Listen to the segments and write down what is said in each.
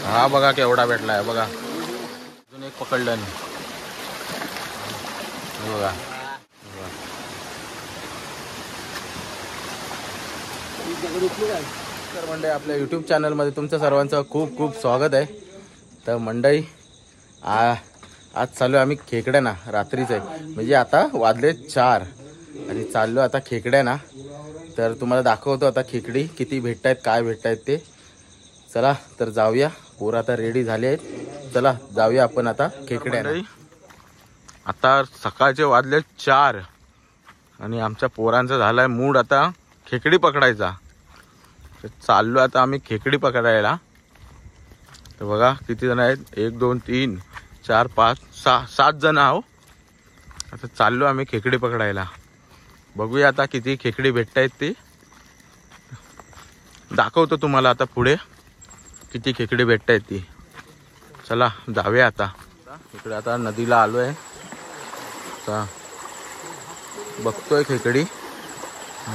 हा बघा केवढा भेटलाय बघा. अजून एक पकडलं नाही बघा. तर मंडळी आपल्या यूट्यूब चॅनलमध्ये तुमचं सर्वांचं खूप खूप स्वागत आहे. तर मंडळी आज चालू आहे आम्ही खेकड्याना. रात्रीच आहे म्हणजे आता वाजले 4 आणि चाललो आता खेकड्याना. तर तुम्हाला दाखवतो आता खेकडी किती भेटत आहेत काय भेटत आहेत ते. चला तर जाऊया. पोरं आता रेडी झाले आहेत. चला जाऊया आपण आता खेकड्याना. आता सकाळचे वाजले 4 आणि आमच्या पोरांचा झालाय मूड आता खेकडी पकडायचा. चाललो आता आम्ही खेकडी पकडायला. तर बघा किती जण आहेत. 1 2 3 4 5 6 7 जण आहो. आता चाललो आम्ही खेकडी पकडायला. बघूया आता किती खेकडी भेटत आहेत ती. दाखवतो तुम्हाला आता पुढे किती खेकडी भेटत आहेत ती. चला जाऊया आता. इकडे आता नदीला आलो आहे. आता बघतोय खेकडी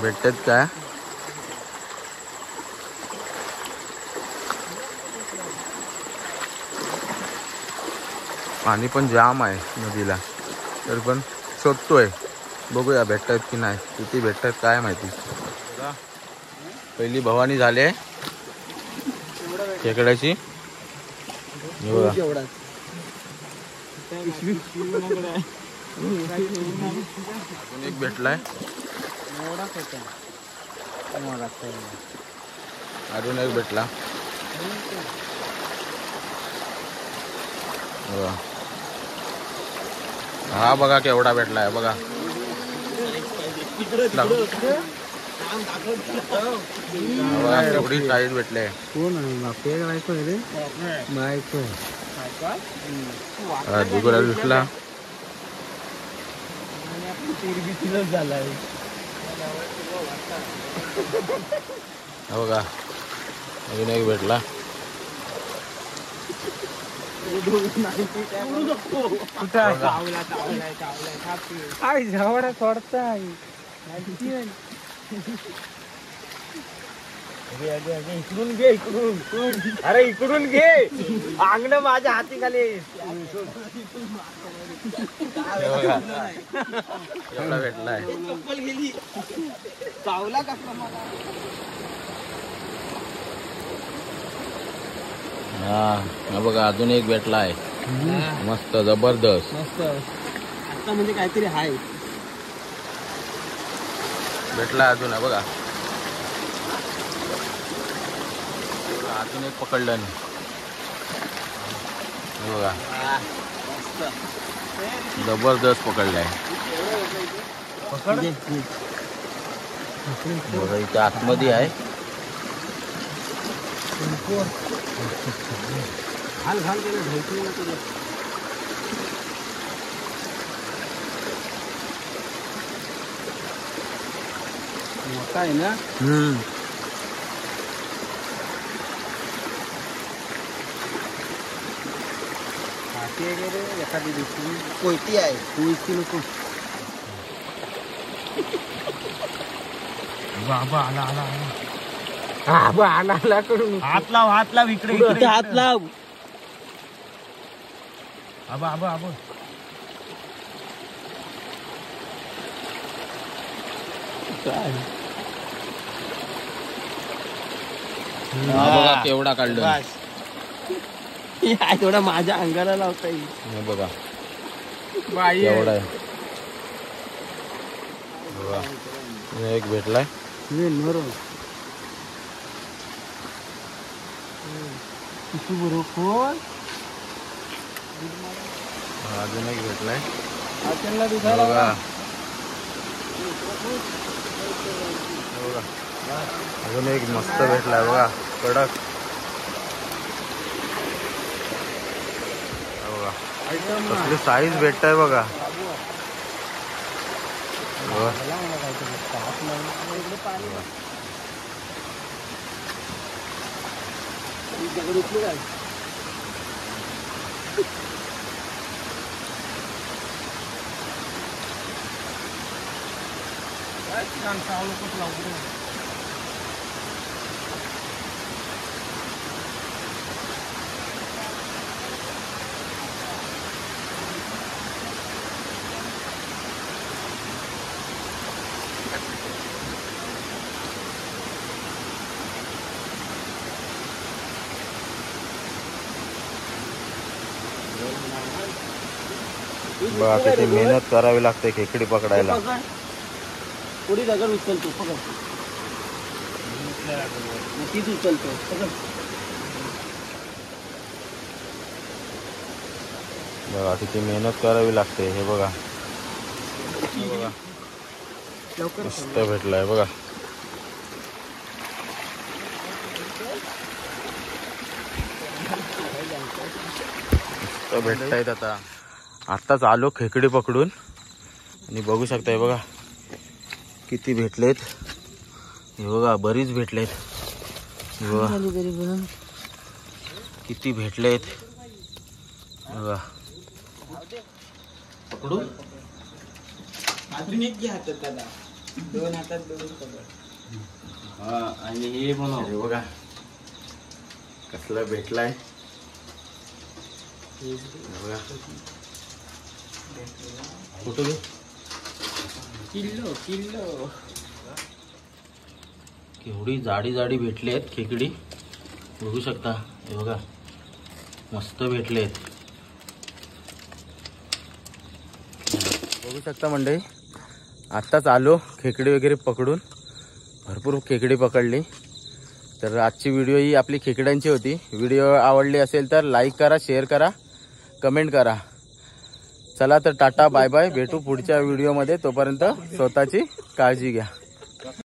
भेटतात काय. पाणी पण जाम आहे नदीला तर पण शोधतोय. बघूया भेटतात की नाही. किती भेटतात काय माहिती. पहिली भवानी झाली आहे खेकड्याची. अजून एक भेटलाय. अजून एक भेटला. हा बघा केवढा भेटलाय बघा. केवढी साईज भेटले. दुगरा दिसला बघा. अजून एक भेटला. इकडून घे इकडून. अरे इकडून घे. अंगण माझ्या हाती खाली. एवढा भेटलाय. चावला कसला मला. हा बघा अजून एक भेटलाय. मस्त जबरदस्त. मस्त आता म्हणजे काहीतरी हाय भेटला अजून. बघा अजून एक पकडलं नाही बघा. जबरदस्त पकडलाय. बघा इथे आतमध्ये आहे. मोठा आहे ना. एखादी दिसली कोयती आहे. कोयती नको. बाबा आला आला आला आला आला करून. हात लाव इकडे इकडे हात लाव. आबा आबा आबा. बघा केवढा काढला. थोडा माझ्या अंगाला लावता येईल. बघा एवढा आहे. बघा एक भेटलाय. अजून एक भेटलाय. बघा अजून एक मस्त भेटलाय बघा कडक. बघा कसली साईज भेटताय बघा. बघा किती मेहनत करावी लागते खेकडी पकडायला. पुढे दगड उचलतो पकड. तीच उचलतो पकड. बघा किती मेहनत करावी लागते. हे बघा मस्त भेटलाय बघा. मस्त भेटतायत. आताच आलो खेकडी पकडून आणि बघू शकताय बघा किती भेटलेत. हे बघा बरीच भेटलेत. हे बघा किती भेटलेत बघा. पकडू अजून एक घ्या हातात दादा. दोन हातात दोन पकड. हा आणि हे बनव. हे बघा कसला भेटलाय. हे बघा फोटो घे. किल्लो किल्लो केवढी जाडी जाडी भेटली आहेत खेकडी बघू शकता. हे बघा मस्त भेटले आहेत. बघू शकता मंडळी आत्ताच आलो खेकडी वगैरे पकडून. भरपूर खेकडी पकडली. तर आजची व्हिडिओ ही आपली खेकड्यांची होती. व्हिडिओ आवडली असेल तर लाईक करा, शेअर करा, कमेंट करा. चला तर टाटा बाय बाय. भेटू पुढच्या व्हिडिओमध्ये. तोपर्यंत स्वतःची काळजी घ्या.